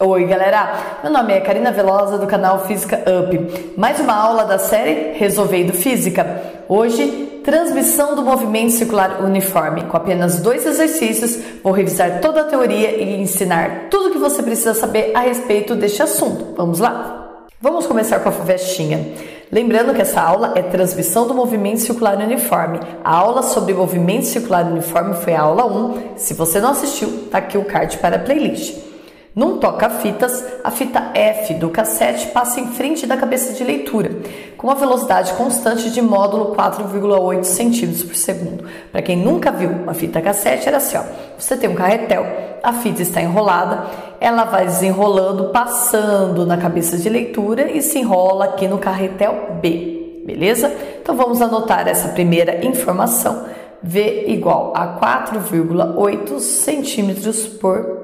Oi galera, meu nome é Karina Velosa do canal Física Up. Mais uma aula da série Resolvendo Física. Hoje, transmissão do movimento circular uniforme. Com apenas 2 exercícios, vou revisar toda a teoria e ensinar tudo o que você precisa saber a respeito deste assunto. Vamos lá? Vamos começar com a festinha. Lembrando que essa aula é transmissão do movimento circular uniforme. A aula sobre movimento circular uniforme foi a aula 1. Se você não assistiu, tá aqui o card para a playlist. Num toca-fitas, a fita F do cassete passa em frente da cabeça de leitura, com uma velocidade constante de módulo 4,8 cm por segundo. Para quem nunca viu uma fita cassete, era assim, ó. Você tem um carretel, a fita está enrolada, ela vai desenrolando, passando na cabeça de leitura e se enrola aqui no carretel B, beleza? Então vamos anotar essa primeira informação. V igual a 4,8 centímetros por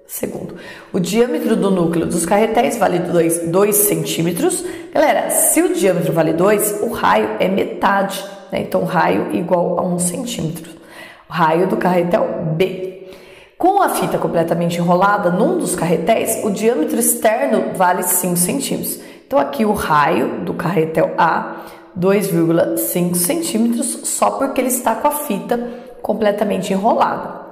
segundo. O diâmetro do núcleo dos carretéis vale 2 centímetros. Galera, se o diâmetro vale 2, o raio é metade, né? Então, o raio igual a 1 centímetro. O raio do carretel B. Com a fita completamente enrolada num dos carretéis, o diâmetro externo vale 5 centímetros. Então, aqui o raio do carretel A, 2,5 centímetros, só porque ele está com a fita completamente enrolada.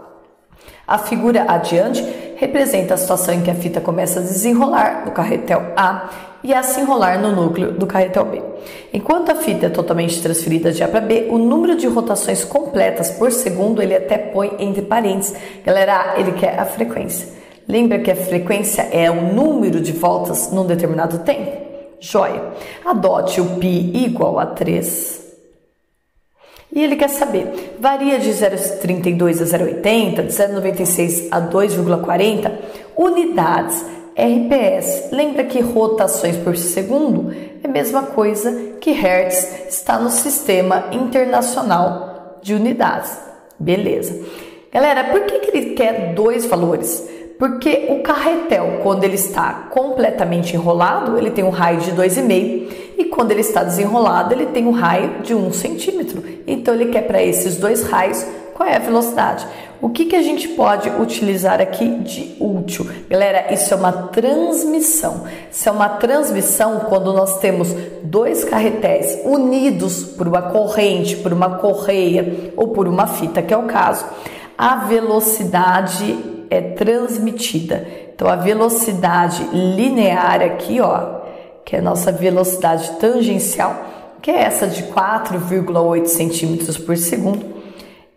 A figura adiante representa a situação em que a fita começa a desenrolar do carretel A e a se enrolar no núcleo do carretel B. Enquanto a fita é totalmente transferida de A para B, o número de rotações completas por segundo ele até põe entre parênteses. Galera, ele quer a frequência. Lembra que a frequência é o número de voltas num determinado tempo? Joia. Adote o π igual a 3. E ele quer saber, varia de 0,32 a 0,80, de 0,96 a 2,40 unidades RPS. Lembra que rotações por segundo é a mesma coisa que Hertz, está no Sistema Internacional de Unidades. Beleza. Galera, por que ele quer 2 valores? Porque o carretel, quando ele está completamente enrolado, ele tem um raio de 2,5 e quando ele está desenrolado, ele tem um raio de 1 centímetro. Então, ele quer para esses 2 raios qual é a velocidade. O que a gente pode utilizar aqui de útil? Galera, isso é uma transmissão. Isso é uma transmissão quando nós temos 2 carretéis unidos por uma corrente, por uma correia ou por uma fita, que é o caso. A velocidade é transmitida. Então, a velocidade linear aqui, ó, que é a nossa velocidade tangencial, que é essa de 4,8 centímetros por segundo,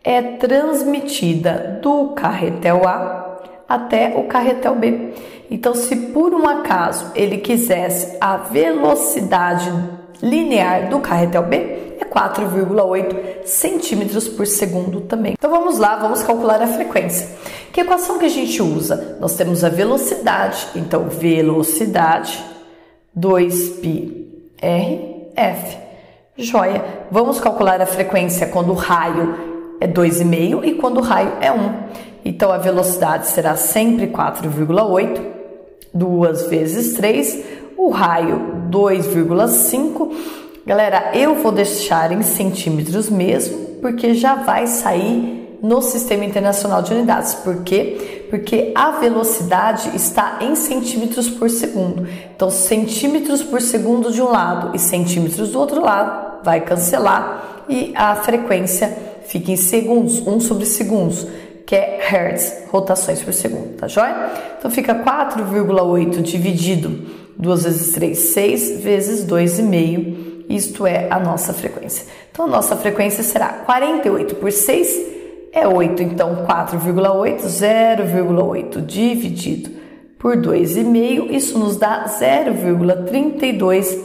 é transmitida do carretel A até o carretel B. Então, se por um acaso ele quisesse a velocidade linear do carretel B, é 4,8 centímetros por segundo também. Então vamos lá, vamos calcular a frequência. Que equação que a gente usa? Nós temos a velocidade, então velocidade 2πr F. Joia. Vamos calcular a frequência quando o raio é 2,5 e quando o raio é 1. Então a velocidade será sempre 4,8, 2 vezes 3, o raio 2,5. Galera, eu vou deixar em centímetros mesmo, porque já vai sair no Sistema Internacional de Unidades. Por quê? Porque a velocidade está em centímetros por segundo. Então, centímetros por segundo de um lado e centímetros do outro lado vai cancelar e a frequência fica em segundos, 1 sobre segundos, que é Hertz, rotações por segundo, tá joia? Então, fica 4,8 dividido 2 vezes 3, 6 vezes 2,5. Isto é a nossa frequência. Então, a nossa frequência será 48 por 6 é 8. Então, 4,8, 0,8 dividido por 2,5. Isso nos dá 0,32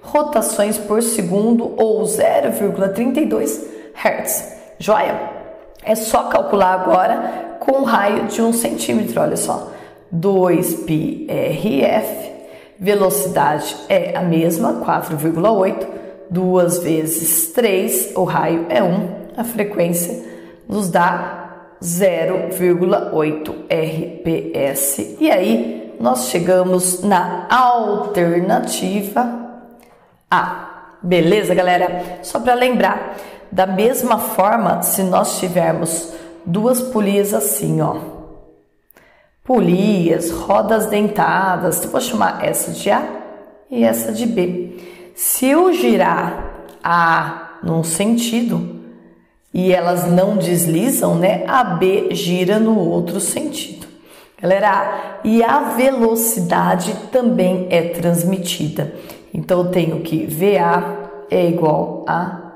rotações por segundo ou 0,32 Hz. Joia? É só calcular agora com um raio de 1 centímetro. Olha só. 2πrf. Velocidade é a mesma, 4,8, 2 vezes 3, o raio é 1, a frequência nos dá 0,8 RPS. E aí, nós chegamos na alternativa A. Beleza, galera? Só para lembrar, da mesma forma, se nós tivermos 2 polias assim, ó, polias, rodas dentadas. Então, vou chamar essa de A e essa de B. Se eu girar a A num sentido e elas não deslizam, né? A B gira no outro sentido. Galera, e a velocidade também é transmitida. Então, eu tenho que VA é igual a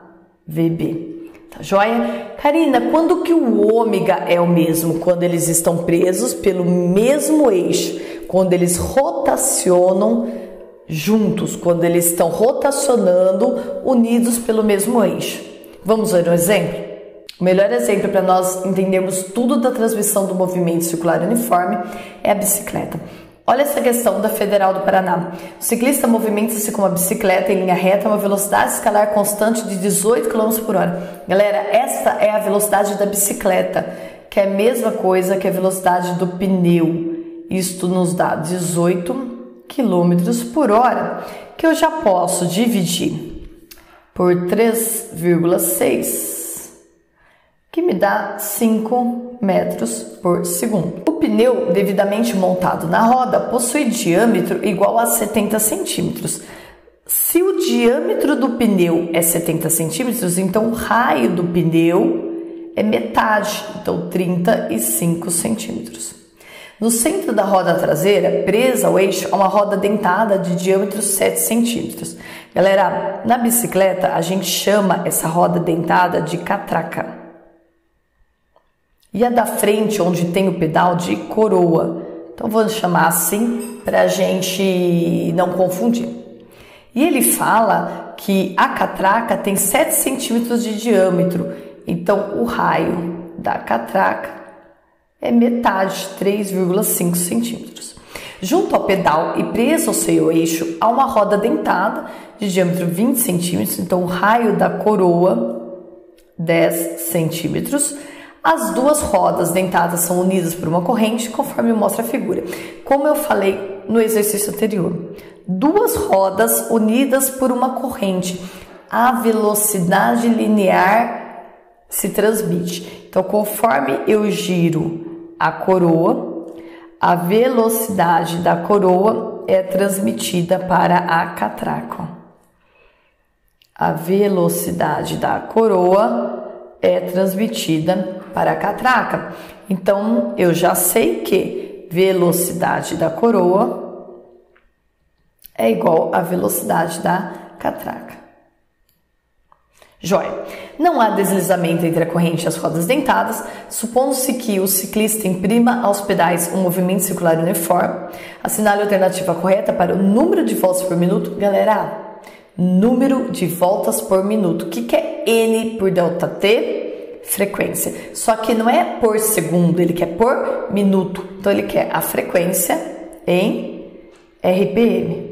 VB. Tá joia? Karina, quando que o ômega é o mesmo? Quando eles estão presos pelo mesmo eixo. Quando eles rotacionam juntos. Quando eles estão rotacionando unidos pelo mesmo eixo. Vamos ver um exemplo? O melhor exemplo para nós entendermos tudo da transmissão do movimento circular uniforme é a bicicleta. Olha essa questão da Federal do Paraná. O ciclista movimenta-se com uma bicicleta em linha reta a uma velocidade escalar constante de 18 km por hora. Galera, esta é a velocidade da bicicleta, que é a mesma coisa que a velocidade do pneu. Isto nos dá 18 km por hora, que eu já posso dividir por 3,6, que me dá 5 metros por segundo. O pneu devidamente montado na roda possui diâmetro igual a 70 centímetros. Se o diâmetro do pneu é 70 centímetros, então o raio do pneu é metade, então 35 centímetros. No centro da roda traseira, presa ao eixo, há uma roda dentada de diâmetro 7 centímetros. Galera, na bicicleta a gente chama essa roda dentada de catraca. E a da frente, onde tem o pedal, de coroa. Então, vou chamar assim para a gente não confundir. E ele fala que a catraca tem 7 centímetros de diâmetro. Então, o raio da catraca é metade, 3,5 centímetros. Junto ao pedal e preso ao seu eixo, há uma roda dentada de diâmetro 20 centímetros. Então, o raio da coroa, 10 centímetros. As duas rodas dentadas são unidas por uma corrente, conforme mostra a figura. Como eu falei no exercício anterior, duas rodas unidas por uma corrente, a velocidade linear se transmite. Então, conforme eu giro a coroa, a velocidade da coroa é transmitida para a catraca. A velocidade da coroa é transmitida para a catraca. Então, eu já sei que velocidade da coroa é igual à velocidade da catraca. Joia. Não há deslizamento entre a corrente e as rodas dentadas, supondo-se que o ciclista imprima aos pedais um movimento circular uniforme. Assinale a alternativa correta para o número de voltas por minuto. Galera, número de voltas por minuto. O que é N por ΔT? Frequência. Só que não é por segundo, ele quer por minuto. Então, ele quer a frequência em RPM.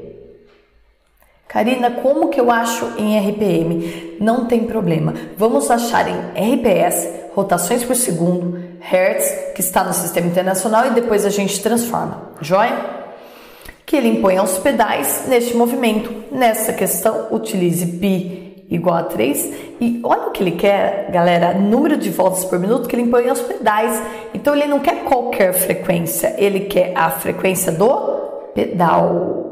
Karina, como que eu acho em RPM? Não tem problema. Vamos achar em RPS, rotações por segundo, Hertz, que está no sistema internacional, e depois a gente transforma. Joia? Que ele impõe aos pedais neste movimento. Nessa questão, utilize π igual a 3. E olha o que ele quer, galera, número de voltas por minuto que ele impõe aos pedais. Então, ele não quer qualquer frequência, ele quer a frequência do pedal.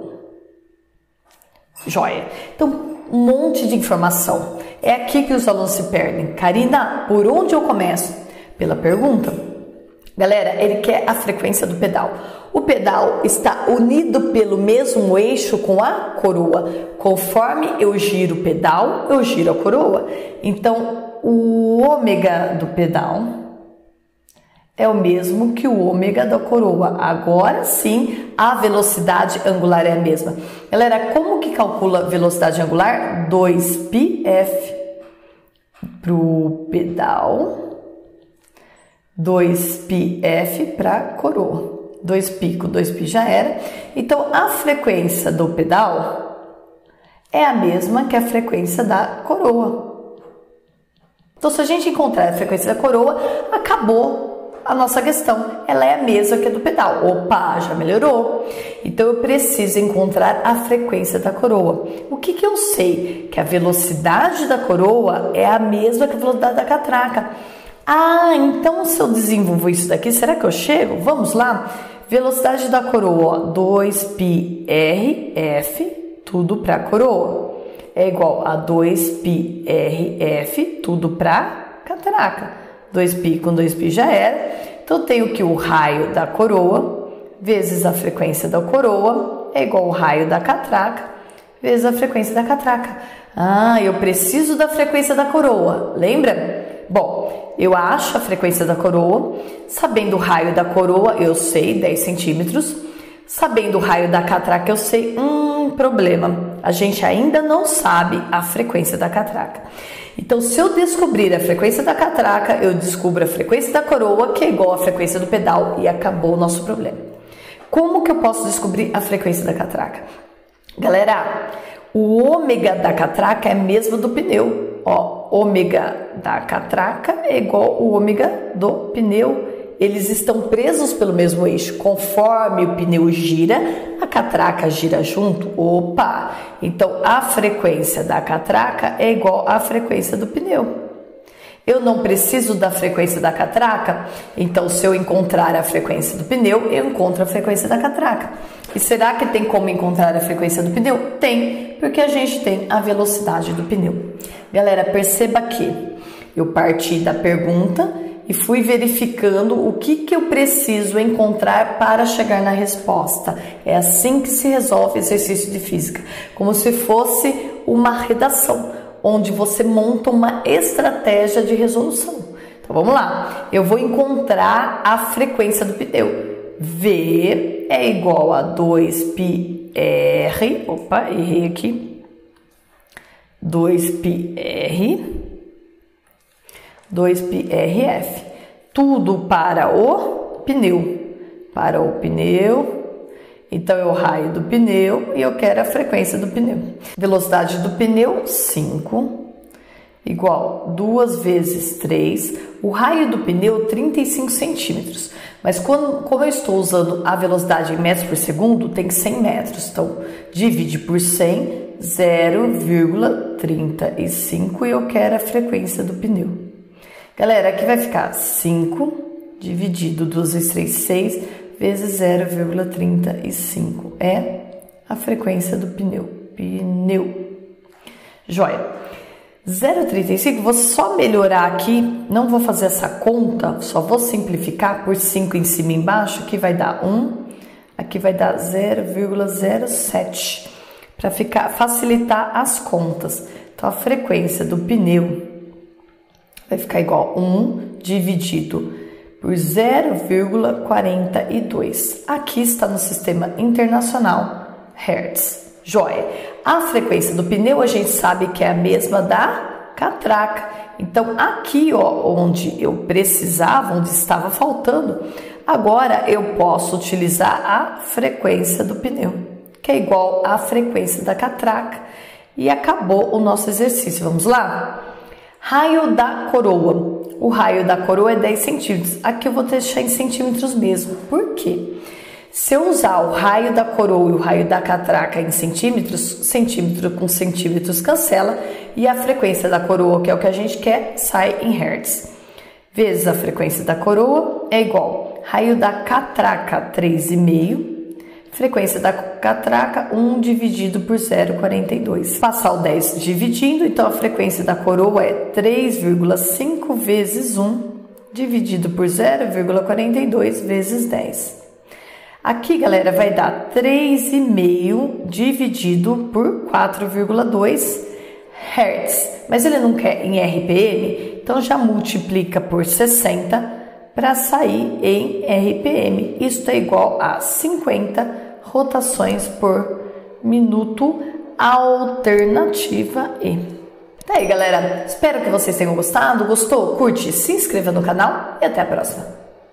Joia. Então, um monte de informação. É aqui que os alunos se perdem. Karina, por onde eu começo? Pela pergunta. Galera, ele quer a frequência do pedal. O pedal está unido pelo mesmo eixo com a coroa. Conforme eu giro o pedal, eu giro a coroa. Então, o ômega do pedal é o mesmo que o ômega da coroa. Agora sim, a velocidade angular é a mesma. Galera, como que calcula a velocidade angular? 2πf para o pedal, 2πf para a coroa. 2π com 2π já era. Então, a frequência do pedal é a mesma que a frequência da coroa. Então, se a gente encontrar a frequência da coroa, acabou a nossa questão. Ela é a mesma que a do pedal. Opa, já melhorou. Então, eu preciso encontrar a frequência da coroa. O que que eu sei? Que a velocidade da coroa é a mesma que a velocidade da catraca. Ah, então se eu desenvolvo isso daqui, será que eu chego? Vamos lá? Velocidade da coroa, 2πrf, tudo para coroa, é igual a 2πrf, tudo para catraca. 2π com 2π já era. Então, eu tenho que o raio da coroa vezes a frequência da coroa é igual ao raio da catraca vezes a frequência da catraca. Ah, eu preciso da frequência da coroa, lembra? Bom, eu acho a frequência da coroa, sabendo o raio da coroa, eu sei, 10 centímetros. Sabendo o raio da catraca, eu sei, problema, a gente ainda não sabe a frequência da catraca. Então, se eu descobrir a frequência da catraca, eu descubro a frequência da coroa, que é igual à frequência do pedal, e acabou o nosso problema. Como que eu posso descobrir a frequência da catraca? Galera, o ômega da catraca é mesmo do pneu. Ó, ômega da catraca é igual ao ômega do pneu. Eles estão presos pelo mesmo eixo. Conforme o pneu gira, a catraca gira junto. Opa! Então, a frequência da catraca é igual à frequência do pneu. Eu não preciso da frequência da catraca? Então, se eu encontrar a frequência do pneu, eu encontro a frequência da catraca. E será que tem como encontrar a frequência do pneu? Tem, porque a gente tem a velocidade do pneu. Galera, perceba que eu parti da pergunta e fui verificando o que eu preciso encontrar para chegar na resposta. É assim que se resolve exercício de física, como se fosse uma redação, onde você monta uma estratégia de resolução. Então vamos lá, eu vou encontrar a frequência do pneu. V é igual a 2πr, opa, errei aqui, 2πrf, tudo para o pneu, então é o raio do pneu e eu quero a frequência do pneu. Velocidade do pneu, 5, igual 2 vezes 3, o raio do pneu, 35 centímetros, mas como eu estou usando a velocidade em metros por segundo, tem 100 metros, então divide por 100, 0,35 e eu quero a frequência do pneu. Galera, aqui vai ficar 5 dividido 2 vezes 3, 6, vezes 0,35. É a frequência do pneu. Joia. 0,35, vou só melhorar aqui, não vou fazer essa conta, só vou simplificar por 5 em cima e embaixo, aqui vai dar 1, aqui vai dar 0,07, para facilitar as contas. Então, a frequência do pneu vai ficar igual a 1 dividido por 0,42. Aqui está no sistema internacional Hertz. Joia. A frequência do pneu a gente sabe que é a mesma da catraca. Então, aqui, ó, onde eu precisava, onde estava faltando, agora eu posso utilizar a frequência do pneu, que é igual à frequência da catraca. E acabou o nosso exercício. Vamos lá? Raio da coroa. O raio da coroa é 10 centímetros. Aqui eu vou deixar em centímetros mesmo. Por quê? Se eu usar o raio da coroa e o raio da catraca em centímetros, centímetro com centímetros cancela, e a frequência da coroa, que é o que a gente quer, sai em hertz. Vezes a frequência da coroa é igual raio da catraca, 3,5, frequência da catraca, 1 dividido por 0,42. Passar o 10 dividindo, então a frequência da coroa é 3,5 vezes 1 dividido por 0,42 vezes 10. Aqui, galera, vai dar 3,5 dividido por 4,2 Hz. Mas ele não quer em RPM, então já multiplica por 60 para sair em RPM. Isso é igual a 50 rotações por minuto, alternativa E. Tá aí, galera. Espero que vocês tenham gostado. Gostou? Curte, se inscreva no canal e até a próxima.